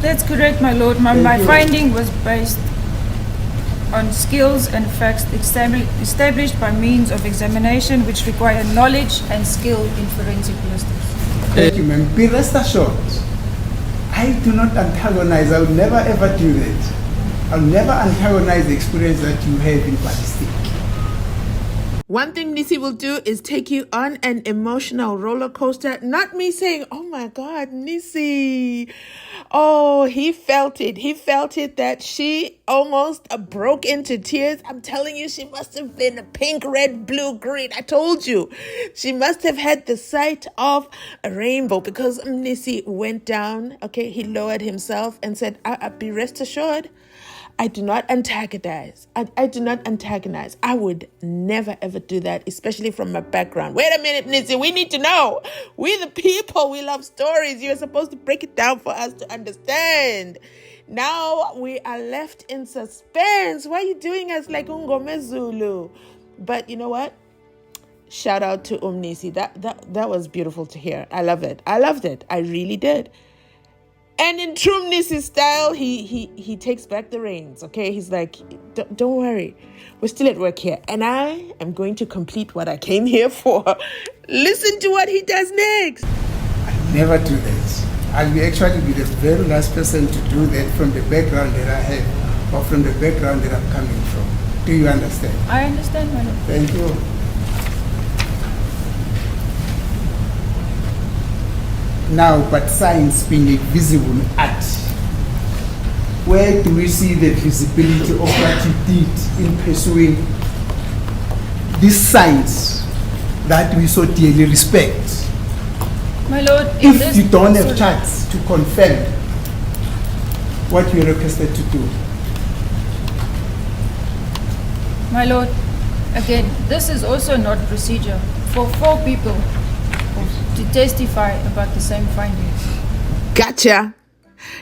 That's correct, my lord. My finding was based on skills and facts established by means of examination which require knowledge and skill in forensic ballistics. Thank you, ma'am. Be rest assured, I do not antagonize. I will never ever do that. I'll never antagonize the experience that you have in ballistic. One thing Mnisi will do is take you on an emotional roller coaster. Not me saying, oh my God, Mnisi. Oh, he felt it. He felt it that she almost broke into tears. I'm telling you, she must have been a pink, red, blue, green. I told you. She must have had the sight of a rainbow because Mnisi went down. Okay, he lowered himself and said, be rest assured, I do not antagonize. I do not antagonize. I would never, ever do that, especially from my background. Wait a minute, Mnisi. We need to know. We the people, we love stories. You're supposed to break it down for us to understand. Now we are left in suspense. Why are you doing us like Ungome Zulu? But you know what? Shout out to Mnisi. That was beautiful to hear. I love it. I loved it. I really did. And in true Mnisi style, he takes back the reins, okay? He's like, don't worry. We're still at work here. And I am going to complete what I came here for. Listen to what he does next. I never do that. I'll actually be the very last person to do that from the background that I have or from the background that I'm coming from. Do you understand? I understand, madam. Thank you. Now, but science being a visible art, where do we see the visibility of what you did in pursuing this science that we so dearly respect? My lord, if you don't have charts to confirm what you requested to do. My lord, again, this is also not procedure for 4 people to testify about the same findings. Gotcha.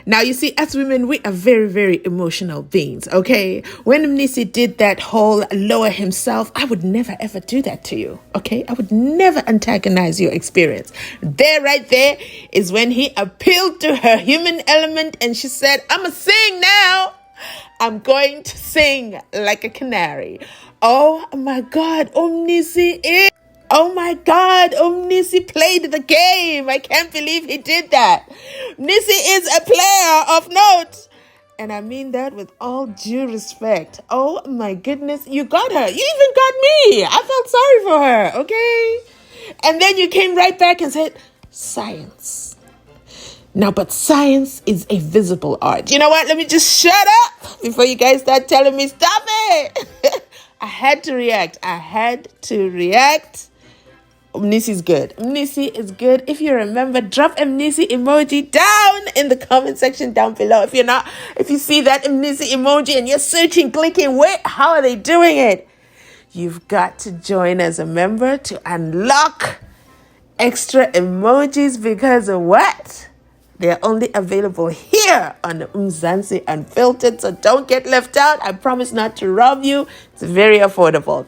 Now, you see, as women, we are very, very emotional beings, okay? When Mnisi did that whole lower himself, I would never, ever do that to you, okay? I would never antagonize your experience. There, right there, is when he appealed to her human element and she said, I'm going to sing now. I'm going to sing like a canary. Oh, my God, Mnisi is... Oh my God, Mnisi played the game. I can't believe he did that. Mnisi is a player of note. And I mean that with all due respect. Oh my goodness, you got her. You even got me. I felt sorry for her, okay? And then you came right back and said, science. Now, but science is a visible art. You know what? Let me just shut up before you guys start telling me, stop it. I had to react. Mnisi is good. Mnisi is good. If you remember, drop a Mnisi emoji down in the comment section down below. If you see that Mnisi emoji and you're searching, clicking, wait, how are they doing it? You've got to join as a member to unlock extra emojis because of what? They're only available here on Mzansi Unfiltered. So don't get left out. I promise not to rob you. It's very affordable.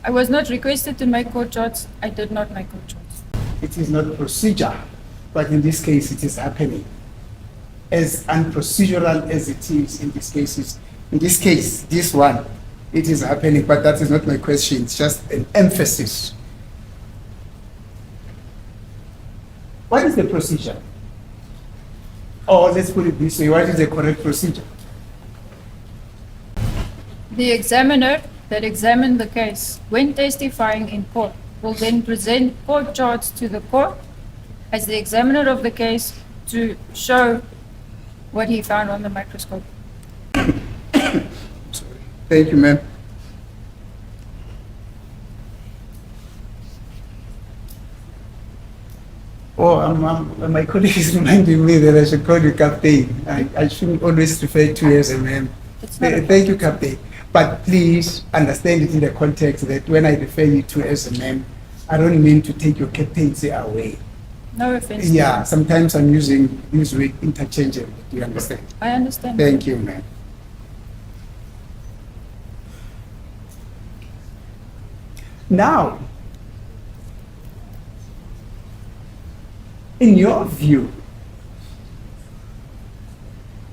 I was not requested to make court charts. I did not make court charts. It is not procedure, but in this case, it is happening. As unprocedural as it is in these cases. In this case, this one, it is happening, but that is not my question. It's just an emphasis. What is the procedure? Or let's put it this way, what is the correct procedure? The examiner that examined the case when testifying in court will then present court charts to the court as the examiner of the case to show what he found on the microscope. Thank you, ma'am. Oh, my colleague is reminding me that I should call you Captain. I shouldn't always refer to you as a ma'am. Thank you, Captain. But please understand it in the context that when I refer you to as a ma'am, I don't mean to take your captaincy away. No offense. Yeah, sometimes I'm using this word interchangeably. Do you understand? I understand. Thank you, ma'am. Now, in your view,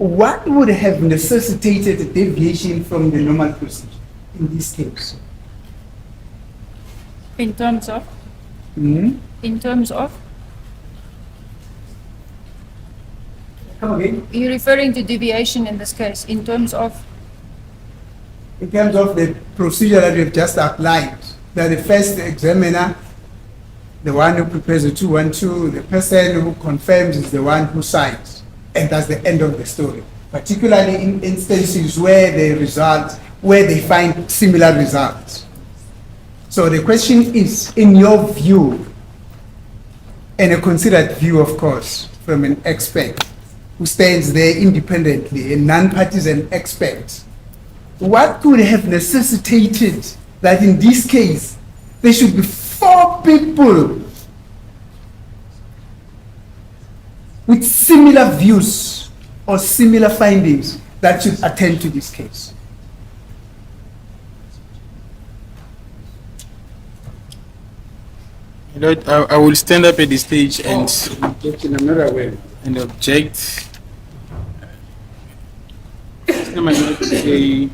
what would have necessitated a deviation from the normal procedure in this case? In terms of? Hmm? In terms of? Come again? You're referring to deviation in this case, in terms of? In terms of the procedure that we've just outlined, that the first examiner, the one who prepares the 212, the person who confirms is the one who signs, and that's the end of the story. Particularly in instances where they find similar results. So the question is, in your view, and a considered view, of course, from an expert who stands there independently, a non-partisan expert, what could have necessitated that in this case there should be 4 people with similar views or similar findings that should attend to this case? Lord, I will stand up at the stage and I'm not aware. and object. The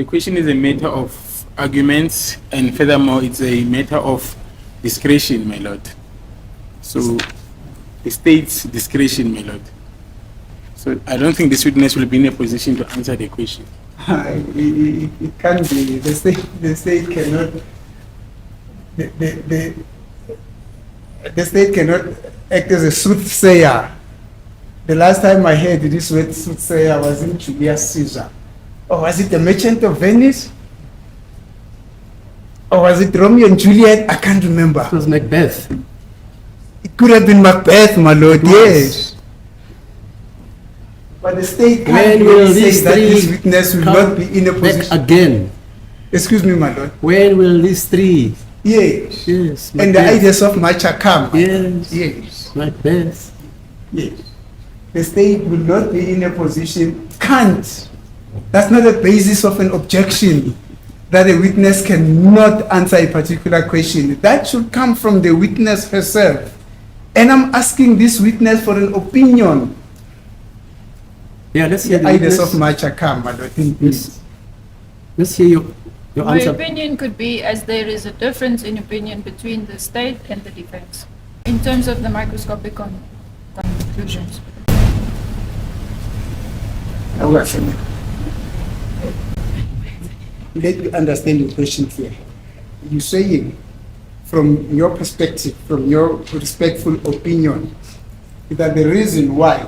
question is a matter of arguments, and furthermore, it's a matter of discretion, my lord. So, the state's discretion, my lord. So, I don't think this witness will be in a position to answer the question. It can't be. The state cannot. The state cannot act as a soothsayer. The last time I heard this word soothsayer was in Julius Caesar. Or was it the Merchant of Venice? Or was it Romeo and Juliet? I can't remember. It was Macbeth. It could have been Macbeth, my lord, It was. yes. But the state When can't will really these say that this three witness will come not be in a back position. again? Excuse me, my lord. When will these 3? Yes. Yes. And the Macbeth. ideas of Macha come. Yes. Yes. Macbeth. Yes. The state will not be in a position, can't. That's not a basis of an objection that a witness cannot answer a particular question. That should come from the witness herself. And I'm asking this witness for an opinion. Yeah, let's hear The the ideas witness. of Macha come, my lord. Yes. Let's hear your My answer. opinion could be as there is a difference in opinion between the state and the defense in terms of the microscopic conclusions. Let me understand your question here. You're saying, from your perspective, from your respectful opinion, that the reason why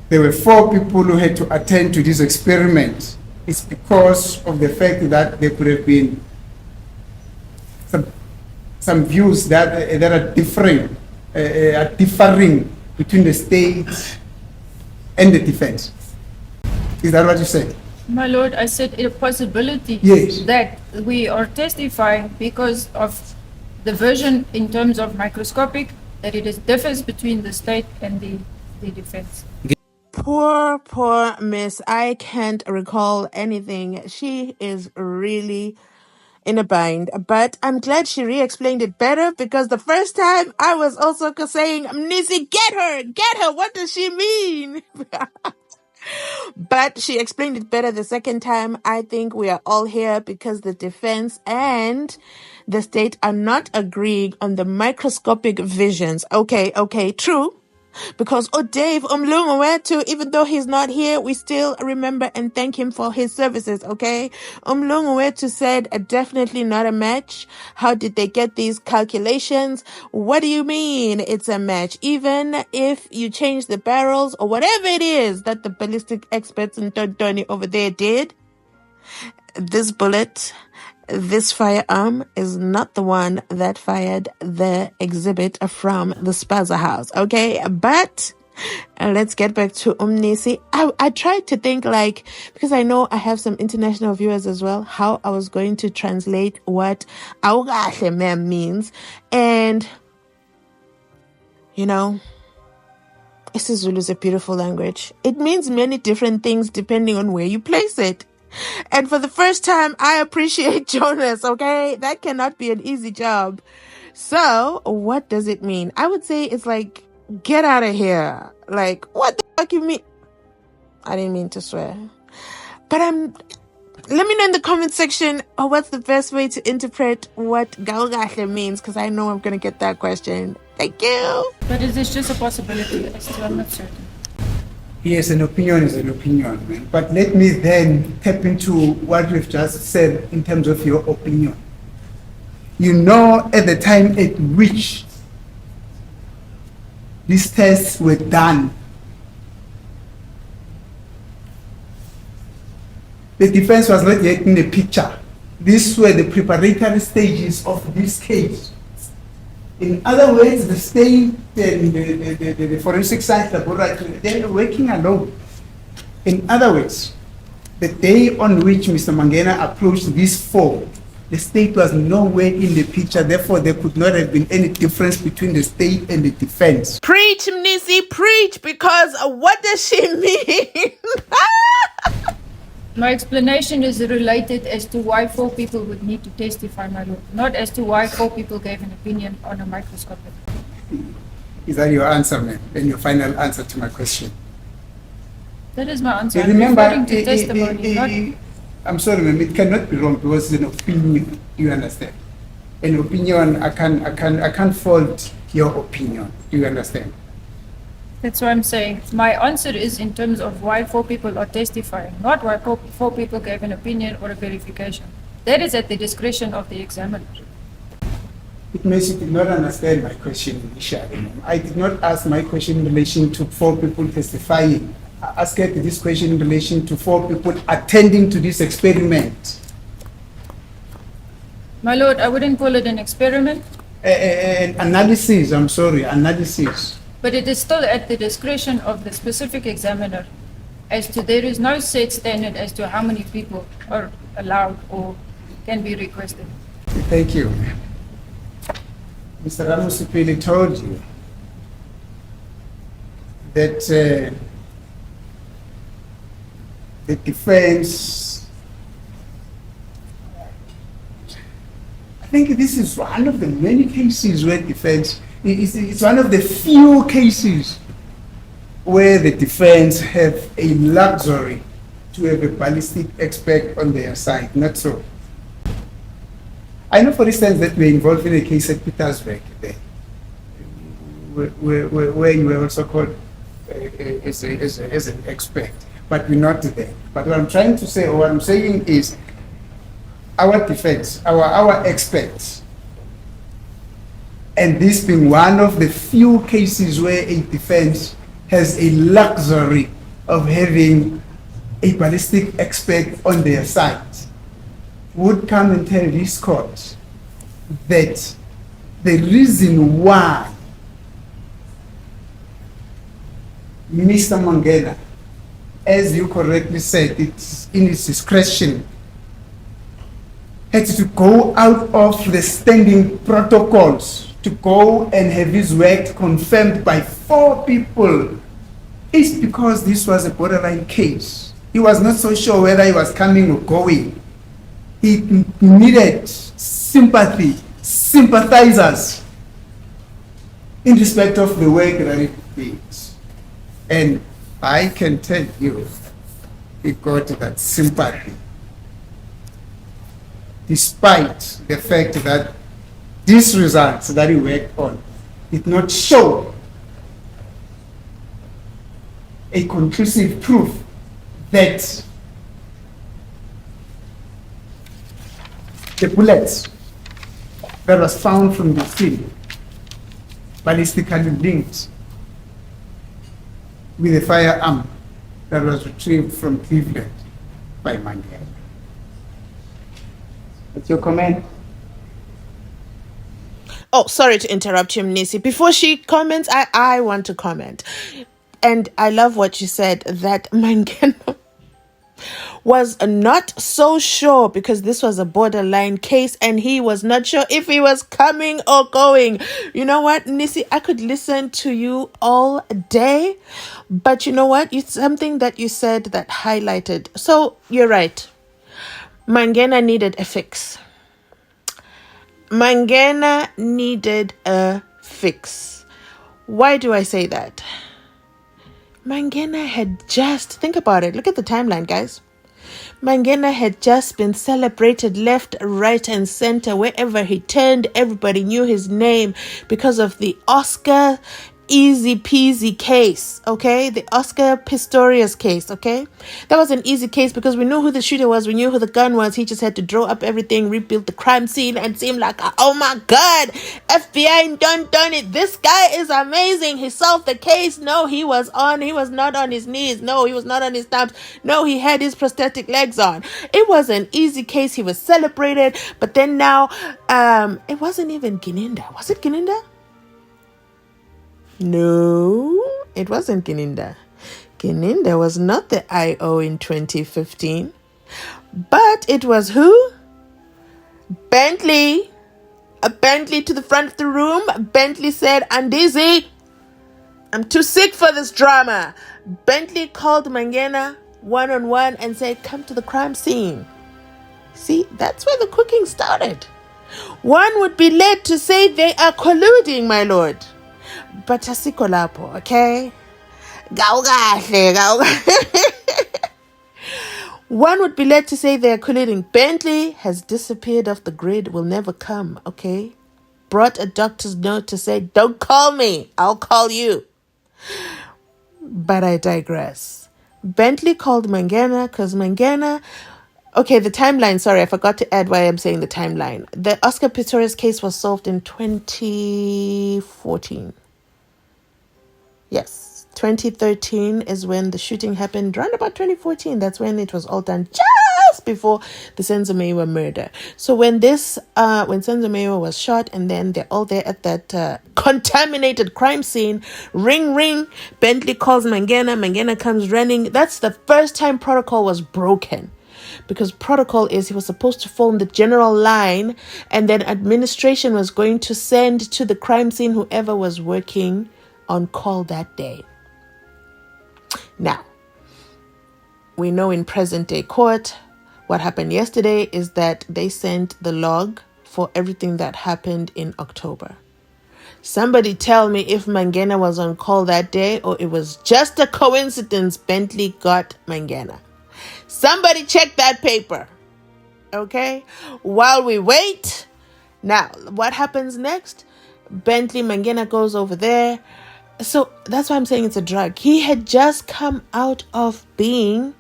there were 4 people who had to attend to this experiment is because of the fact that there could have been some views that are differing between the state and the defense. Is that what you said? My lord, I said a possibility Yes. that we are testifying because of the version in terms of microscopic that it is differs between the state and the defense. Poor Miss. I can't recall anything. She is really in a bind. But I'm glad she re-explained it better because the first time I was also saying, Mnisi, get her. What does she mean? But she explained it better the second time. I think we are all here because the defense and the state are not agreeing on the microscopic visions. Okay, true. Because Dave Umlungu, even though he's not here, we still remember and thank him for his services, okay? Umlungu said definitely not a match. How did they get these calculations? What do you mean it's a match? Even if you change the barrels or whatever it is that the ballistic experts in Tony over there did, this bullet, this firearm is not the one that fired the exhibit from the Spaza house, okay? But let's get back to Mnisi. I tried to think because I know I have some international viewers as well, how I was going to translate what awukahle ma'am means. And, isiZulu is a beautiful language. It means many different things depending on where you place it. And for the first time, I appreciate Jonas, okay? That cannot be an easy job. So, what does it mean? I would say it's Get out of here. Like, what the fuck you mean? I didn't mean to swear. But let me know in the comment section what's the best way to interpret what Galgasha means, because I know I'm going to get that question. Thank you. But it is just a possibility, Esther, I'm not certain. Yes, an opinion is an opinion, man. But let me then tap into what we've just said in terms of your opinion. You know, at the time at which these tests were done, the defense was not yet in the picture. These were the preparatory stages of this case. In other words, the state and the forensic science laboratory, they were working alone. In other words, the day on which Mr. Mangena approached this form, the state was nowhere in the picture. Therefore, there could not have been any difference between the state and the defense. Preach, Mnisi, preach, because what does she mean? My explanation is related as to why 4 people would need to testify, my lord, not as to why 4 people gave an opinion on a microscopic. Is that your answer, ma'am? And your final answer to my question? That is my answer. You I'm remember, referring to testimony, not... I'm sorry, ma'am, it cannot be wrong because it's an opinion, you understand? An opinion, I can't fault your opinion, you understand? That's what I'm saying. My answer is in terms of why 4 people are testifying, not why 4 people gave an opinion or a verification. That is at the discretion of the examiner. It means you did not understand my question initially, ma'am. I did not ask my question in relation to 4 people testifying. I asked this question in relation to 4 people attending to this experiment. My lord, I wouldn't call it an experiment, An analysis, I'm sorry, analysis. but it is still at the discretion of the specific examiner as to there is no set standard as to how many people are allowed or can be requested. Thank you. Mr. RAMOSEPELE told you that the defense, I think this is one of the many cases where defense, it's one of the few cases where the defense have a luxury to have a ballistic expert on their side, not so. I know, for instance, that we're involved in a case at Petersburg there, where you were also called as an expert, but we're not there. But what I'm trying to say, or what I'm saying is, our defense, our experts, and this being one of the few cases where a defense has a luxury of having a ballistic expert on their side, would come and tell this court that the reason why Mr. Mangena, as you correctly said, it's in his discretion, had to go out of the standing protocols to go and have his work confirmed by 4 people, is because this was a borderline case. He was not so sure whether he was coming or going. He needed sympathy, sympathizers in respect of the work that he did. And I can tell you, he got that sympathy, despite the fact that these results that he worked on did not show a conclusive proof that the bullets that was found from the scene ballistically linked with a firearm that was retrieved from Cleveland by Mangena. What's your comment? Oh, sorry to interrupt you, Mnisi. Before she comments, I want to comment. And I love what you said, that Mangena was not so sure because this was a borderline case and he was not sure if he was coming or going. You know what, Mnisi? I could listen to you all day, but you know what? It's something that you said that highlighted. So you're right. Mangena needed a fix. Mangena needed a fix. Why do I say that? Mangena had just, think about it, look at the timeline, guys. Mangena had just been celebrated left, right, and center. Wherever he turned, everybody knew his name because of the Oscar easy peasy case, okay? The Oscar Pistorius case, okay? That was an easy case because we knew who the shooter was, we knew who the gun was. He just had to draw up everything, rebuild the crime scene, and seem like, oh my God, FBI done it. This guy is amazing. He solved the case. No, he was not on his knees. No, he was not on his thumbs. No, he had his prosthetic legs on. It was an easy case. He was celebrated. But then now, it wasn't even Gininda. Was it Gininda? No, it wasn't Gininda. Gininda was not the IO in 2015. But it was who? Bentley. A Bentley to the front of the room. Bentley said, Andizi, I'm too sick for this drama. Bentley called Mangena one-on-one and said, come to the crime scene. See, that's where the cooking started. One would be led to say they are colluding, my lord. But asiko lapho, okay? One would be led to say they are colluding. Bentley has disappeared off the grid, will never come, okay? Brought a doctor's note to say, don't call me, I'll call you. But I digress. Bentley called Mangena because Mangena... Okay, the timeline, sorry, I forgot to add why I'm saying the timeline. The Oscar Pistorius case was solved in 2014. Yes, 2013 is when the shooting happened. Around about 2014, that's when it was all done, just before the Senzo murder. So when Senzo was shot, and then they're all there at that contaminated crime scene, ring, Bentley calls Mangena, Mangena comes running. That's the first time protocol was broken. Because protocol is he was supposed to form the general line, and then administration was going to send to the crime scene whoever was working on call that day. Now, we know in present day court, what happened yesterday is that they sent the log for everything that happened in October. Somebody tell me if Mangena was on call that day or it was just a coincidence Bentley got Mangena. Somebody check that paper. Okay? While we wait. Now, what happens next? Bentley Mangena goes over there. So that's why I'm saying it's a drug. He had just come out of being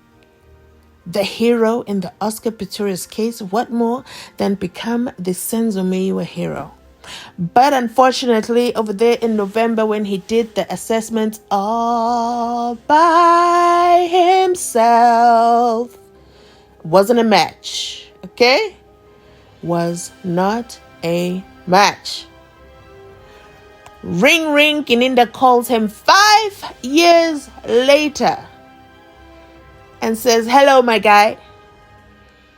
the hero in the Oscar Pistorius case. What more than become the Senzo hero? But unfortunately, over there in November, when he did the assessment all by himself, wasn't a match. Okay? Was not a match. Ring, Gininda calls him 5 years later and says, hello, my guy.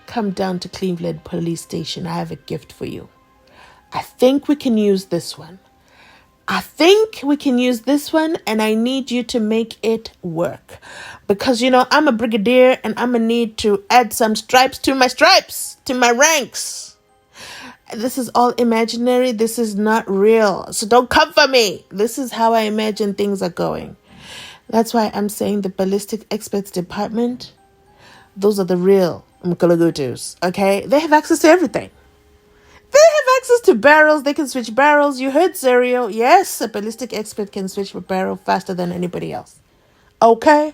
Come down to Cleveland Police Station. I have a gift for you. I think we can use this one. And I need you to make it work. Because, I'm a brigadier and I'm going to need to add some stripes, to my ranks. This is all imaginary. This is not real. So don't come for me. This is how I imagine things are going. That's why I'm saying the ballistic experts department, those are the real Mkalagutus, okay? They have access to everything. They have access to barrels. They can switch barrels. You heard Serial. Yes, a ballistic expert can switch a barrel faster than anybody else. Okay?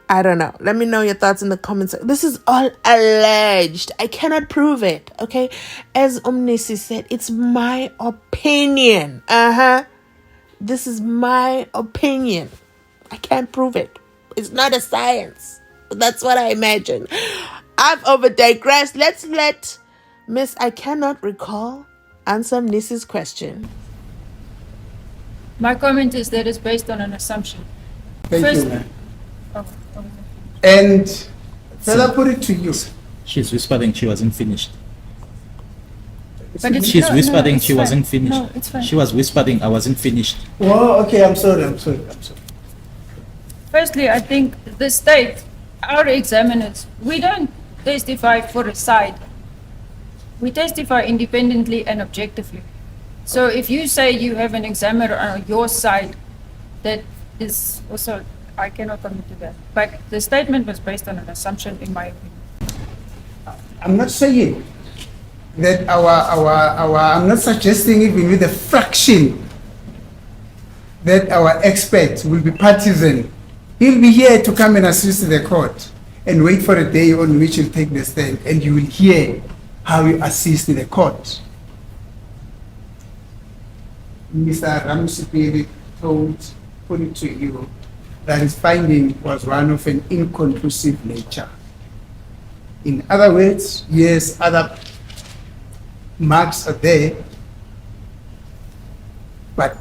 I don't know. Let me know your thoughts in the comments. This is all alleged. I cannot prove it. Okay? As Mnisi said, it's my opinion. This is my opinion. I can't prove it. It's not a science. That's what I imagine. I've over digressed. Let's let Miss I cannot recall answer Mnisi's question. My comment is that it's based on an assumption. Thank First- you, ma'am. Oh, And further put it to you. She's whispering she wasn't finished. But it's- She's no, whispering it's she fine. wasn't finished. No, it's fine. She was whispering I wasn't finished. Oh, okay, I'm sorry. Firstly, I think the state, our examiners, we don't testify for a side. We testify independently and objectively. So if you say you have an examiner on your side, that is also, I cannot commit to that. But the statement was based on an assumption, in my opinion. I'm not saying that I'm not suggesting even with a fraction that our expert will be partisan. He'll be here to come and assist the court and wait for a day on which he'll take the stand, and you will hear how he assists the court. Mr. RAMOSEPELE put it to you that his finding was one of an inconclusive nature. In other words, yes, other marks are there, but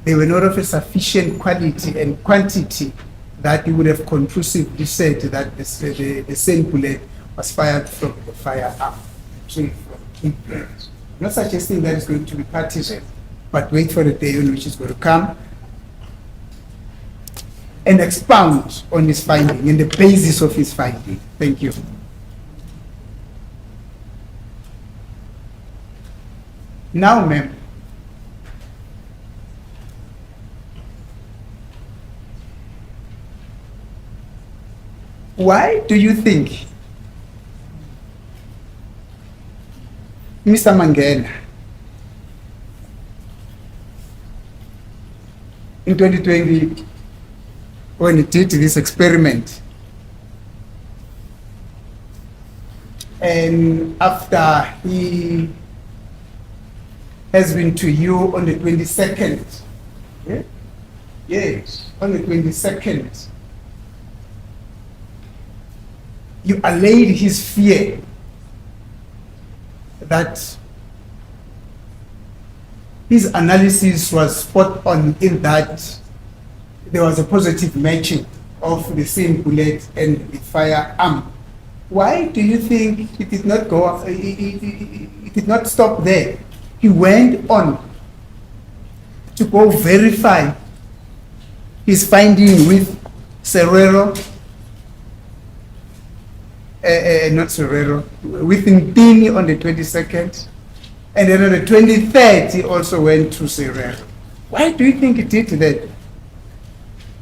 they were not of a sufficient quality and quantity that he would have conclusively said that the same bullet was fired from the firearm. I'm not suggesting that it's going to be partisan, but wait for the day on which it's going to come and expound on his finding and the basis of his finding. Thank you. Now, ma'am, why do you think Mr. Mangena in 2020, when he did this experiment, and after he has been to you on the 22nd, yeah? Yes, on the 22nd, you allayed his fear that his analysis was spot on in that there was a positive matching of the same bullet and the firearm. Why do you think it did not go? It did not stop there. He went on to go verify his finding with Serrero, not Serrero, with Mnisi on the 22nd, and then on the 23rd he also went to Serrero. Why do you think he did that?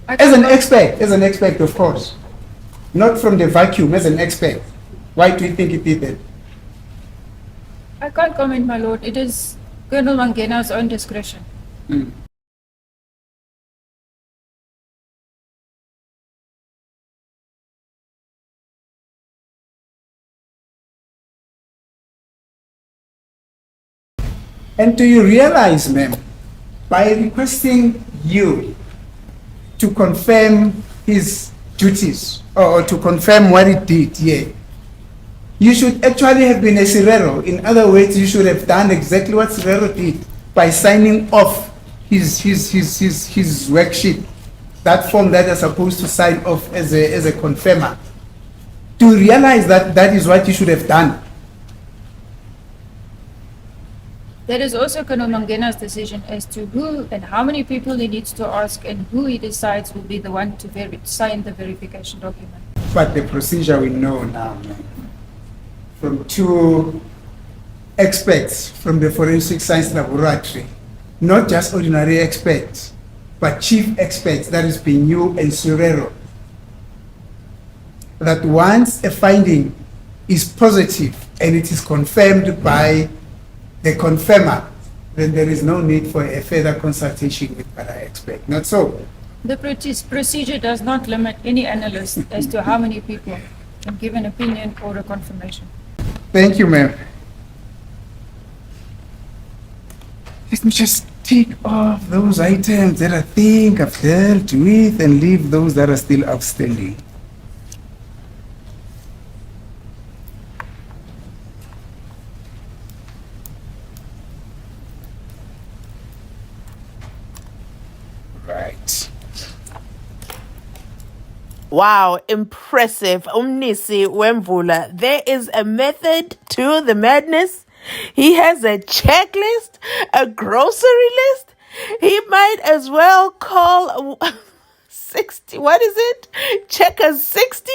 As an expert, of course, not from the vacuum, as an expert. Why do you think he did that? I can't comment, my lord. It is Colonel Mangena's own discretion. And do you realize, ma'am, by requesting you to confirm his duties or to confirm what he did here, you should actually have been a Serrero. In other words, you should have done exactly what Serrero did by signing off his worksheet, that form that you're supposed to sign off as a confirmer. Do you realize that that is what you should have done? That is also Colonel Mangena's decision as to who and how many people he needs to ask and who he decides will be the one to sign the verification document. But the procedure we know now, ma'am, from two experts from the Forensic Science Laboratory, not just ordinary experts, but chief experts, that is being you and Serrero, that once a finding is positive and it is confirmed by the confirmer, then there is no need for a further consultation with other experts. Not so. The procedure does not limit any analyst as to how many people can give an opinion or a confirmation. Thank you, ma'am. Let me just take off those items that I think I've dealt with and leave those that are still outstanding. Right. Wow, impressive. Mnisi Wemvula. There is a method to the madness. He has a checklist, a grocery list. He might as well call 60. What is it? Checkers 60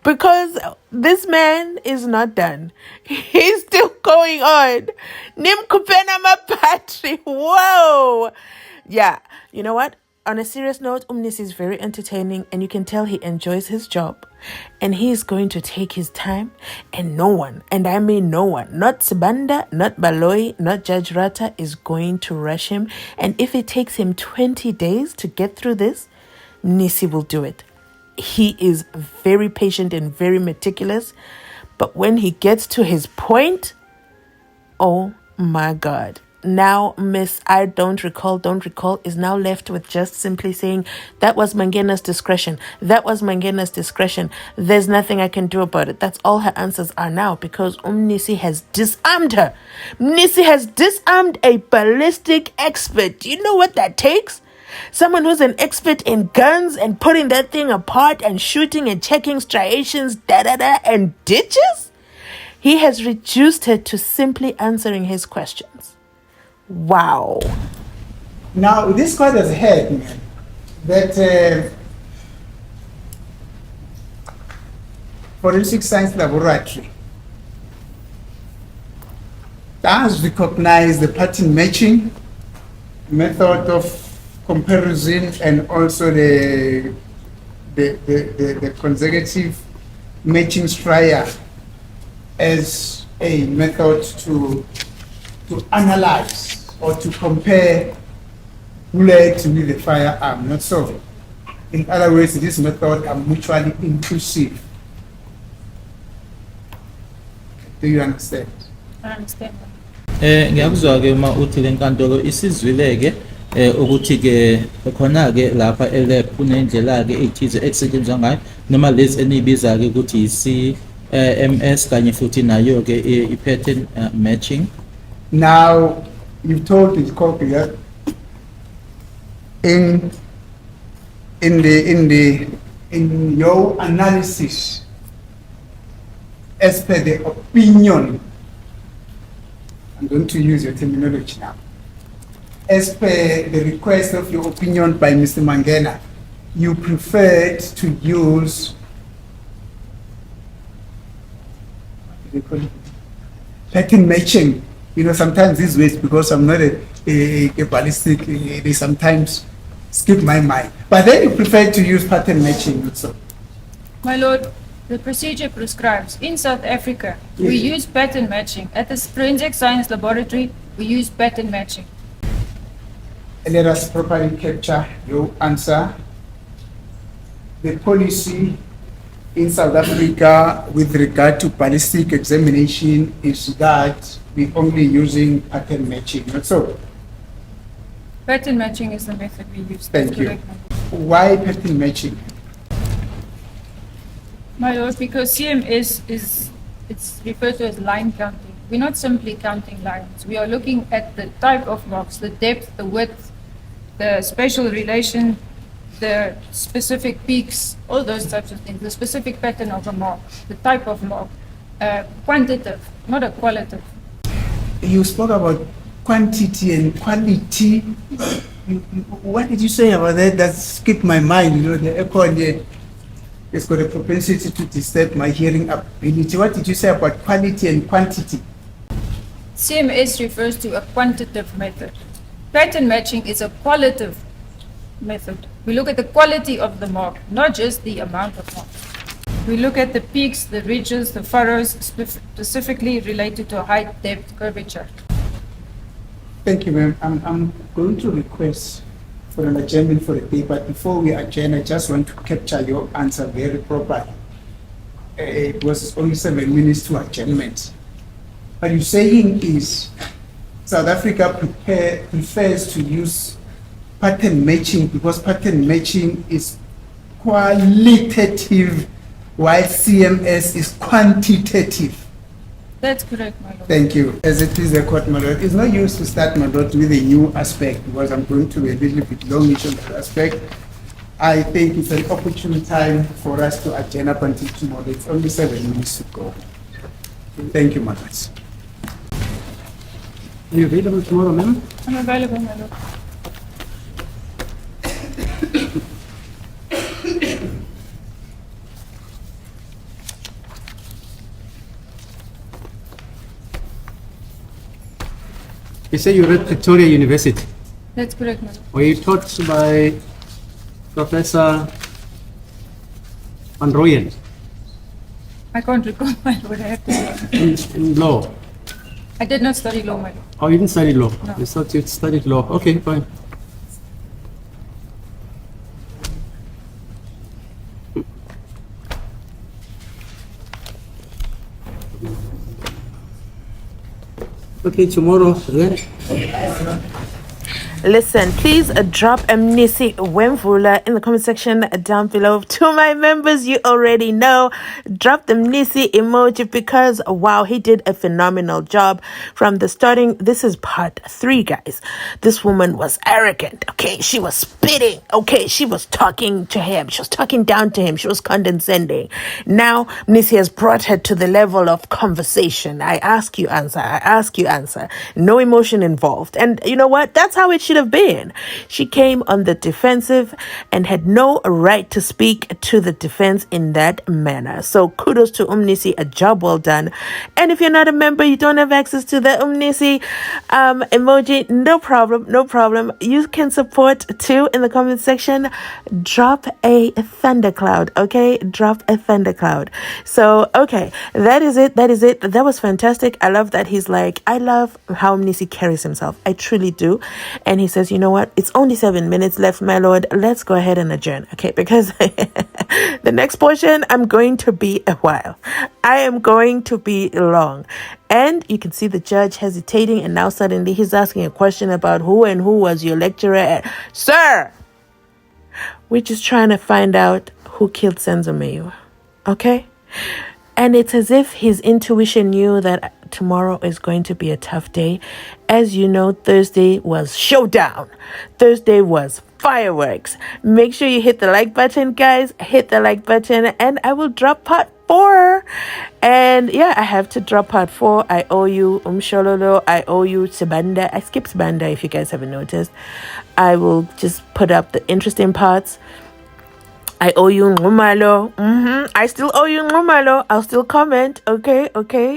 because this man is not done. He's still going on. Nim kupena mapatri. Whoa. Yeah. You know what? On a serious note, Mnisi is very entertaining and you can tell he enjoys his job. And he is going to take his time, and no one, and I mean no one, not Sibanda, not Baloi, not Judge RATHA, is going to rush him. And if it takes him 20 days to get through this, Mnisi will do it. He is very patient and very meticulous. But when he gets to his point, oh my God. Now Miss I don't recall is now left with just simply saying, that was Mangena's discretion. That was Mangena's discretion. There's nothing I can do about it. That's all her answers are now, because Mnisi has disarmed her. Mnisi has disarmed a ballistic expert. Do you know what that takes? Someone who's an expert in guns and putting that thing apart and shooting and checking striations, and ditches? He has reduced her to simply answering his questions. Wow. Now, this court has heard, man, that forensic science laboratory does recognize the pattern matching method of comparison and also the consecutive matching strier as a method to analyze or to compare bullet with the firearm, not so. In other words, this method are mutually inclusive. Do you understand? I understand. Ngiyakuzwa ke uma uthi lenkantolo isizwile ke ukuthi ke khona ke lapha elab kunendlela ke ethize esetshenzwa ngayo noma lezi enibiza ke ukuthi CMS kanye futhi nayo ke i-pattern matching. Now, you've told this copy that in your analysis, as per the opinion, I'm going to use your terminology now. As per the request of your opinion by Mr. Mangena, you preferred to use pattern matching. You know, sometimes these ways, because I'm not a ballistic, they sometimes skip my mind. But then you prefer to use pattern matching also. My lord, the procedure prescribes. In South Africa, we Yes. use pattern matching. At the Forensic Science Laboratory, we use pattern matching. Let us properly capture your answer. The policy in South Africa with regard to ballistic examination is that we only using pattern matching, not so. Pattern matching is the method we use. Thank That's you. correct, my lord. Why pattern matching? My lord, because CMS it's referred to as line counting. We're not simply counting lines. We are looking at the type of marks, the depth, the width, the spatial relation, the specific peaks, all those types of things, the specific pattern of a mark, the type of mark, quantitative, not a qualitative. You spoke about quantity and quality. What did you say about that? That skipped my mind. You know, the echo has got a propensity to disturb my hearing ability. What did you say about quality and quantity? CMS refers to a quantitative method. Pattern matching is a qualitative method. We look at the quality of the mark, not just the amount of mark. We look at the peaks, the ridges, the furrows, specifically related to height, depth, curvature. Thank you, ma'am. I'm going to request for an adjournment for the day, but before we adjourn, I just want to capture your answer very properly. It was only 7 minutes to adjournment. What you're saying is South Africa prefers to use pattern matching because pattern matching is qualitative while CMS is quantitative. That's correct, my lord. Thank you. As it is the court, my lord, it's no use to start, my lord, with a new aspect because I'm going to be a little bit longish on that aspect. I think it's an opportune time for us to adjourn up until tomorrow. It's only 7 minutes to go. Thank you, my lord. Are you available tomorrow, ma'am? I'm available, my lord. You say you were at Victoria University. That's correct, my lord. Were you taught by Professor Van Rooyen I can't recall, my lord. I have to say. in law? I did not study law, my lord. Oh, you didn't study law? No. You thought you studied law. Okay, fine. Okay, tomorrow then. Listen, please drop Mnisi Wemvula in the comment section down below. To my members, you already know, drop the Mnisi emoji because, wow, he did a phenomenal job from the starting. This is part 3, guys. This woman was arrogant, okay? She was spitting, okay? She was talking to him. She was talking down to him. She was condescending. Now, Mnisi has brought her to the level of conversation. I ask you, answer. I ask you, answer. No emotion involved. And you know what? That's how it should have been. She came on the defensive and had no right to speak to the defense in that manner. So kudos to Mnisi, a job well done. And if you're not a member, you don't have access to the Mnisi emoji, no problem. You can support too in the comment section. Drop a thundercloud, okay? Drop a thundercloud. So, okay, that is it. That was fantastic. I love that he's like, I love how Mnisi carries himself. I truly do. And he says, you know what? It's only 7 minutes left, my lord. Let's go ahead and adjourn, okay? Because the next portion, I'm going to be a while. I am going to be long. And you can see the judge hesitating, and now suddenly he's asking a question about who was your lecturer at. Sir, we're just trying to find out who killed Senzo, okay? And it's as if his intuition knew that tomorrow is going to be a tough day. As you know, Thursday was showdown. Thursday was fireworks. Make sure you hit the like button, guys. Hit the like button, and I will drop part 4. And yeah, I have to drop part 4. I owe you Umshololo. I owe you Sibanda. I skipped Sibanda if you guys haven't noticed. I will just put up the interesting parts. I owe you Ngumalo. I still owe you Ngumalo. I'll still comment. Okay.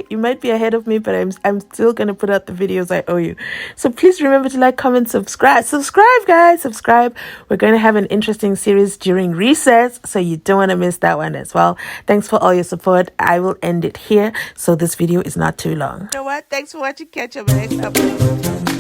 You might be ahead of me, but I'm still gonna put out the videos I owe you. So please remember to like, comment, subscribe. Subscribe, guys. Subscribe. We're gonna have an interesting series during recess, so you don't want to miss that one as well. Thanks for all your support. I will end it here, so this video is not too long. You know what? Thanks for watching. Catch you on the next episode.